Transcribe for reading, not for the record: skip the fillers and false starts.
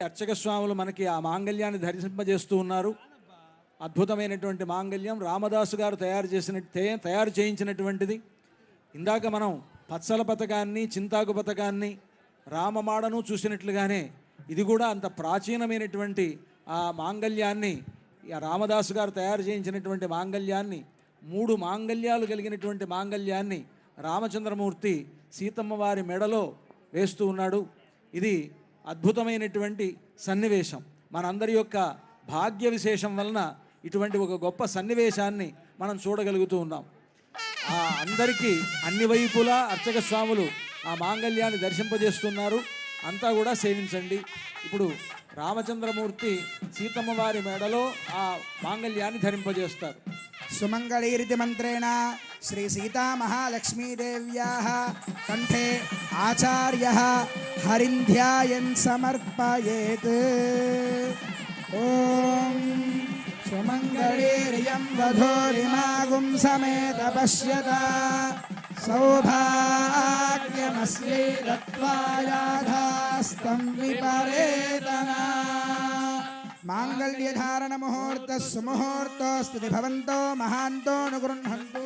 అర్చక స్వాములు మనకి ఆ మాంగళ్యాన్ని ధరింపజేస్తూ ఉన్నారు. అద్భుతమైనటువంటి మాంగళ్యం రామదాసు గారు తయారు చేయించినటువంటిది. ఇందాక మనం పచ్చల పథకాన్ని, చింతాకు పథకాన్ని, రామమాడను చూసినట్లుగానే ఇది కూడా అంత ప్రాచీనమైనటువంటి ఆ మాంగళ్యాన్ని, ఆ రామదాసు గారు తయారు చేయించినటువంటి మాంగళ్యాన్ని, 3 మాంగళ్యాలు కలిగినటువంటి మాంగళ్యాన్ని రామచంద్రమూర్తి సీతమ్మ వారి మెడలో వేస్తూ ఉన్నాడు. ఇది అద్భుతమైనటువంటి సన్నివేశం. మనందరి యొక్క భాగ్య విశేషం వలన ఇటువంటి ఒక గొప్ప సన్నివేశాన్ని మనం చూడగలుగుతూ ఉన్నాం. అందరికీ అన్ని వైపులా అర్చక స్వాములు ఆ మాంగళ్యాన్ని దర్శింపజేస్తున్నారు. అంతా కూడా సేవించండి. ఇప్పుడు రామచంద్రమూర్తి సీతమ్మ వారి మెడలో ఆ మాంగళ్యాన్ని ధరింపజేస్తారు. సుమంగళీరితి మంత్రేణ శ్రీ సీతా మహాలక్ష్మీదేవ్యాః కంఠే ఆచార్యః హరింధ్యాయన్ సమర్పయేత్. ఓం సుమంగళీర్యం వధూరిమాగుం సమేత పశ్యత సౌభాగ్యమస్యై దత్వాయాధాస్తం విపరేతనా. మాంగళ్యధారణ ముహూర్త సుముహూర్తోస్తు భవంతో మహాంతో అనుగృహంతు.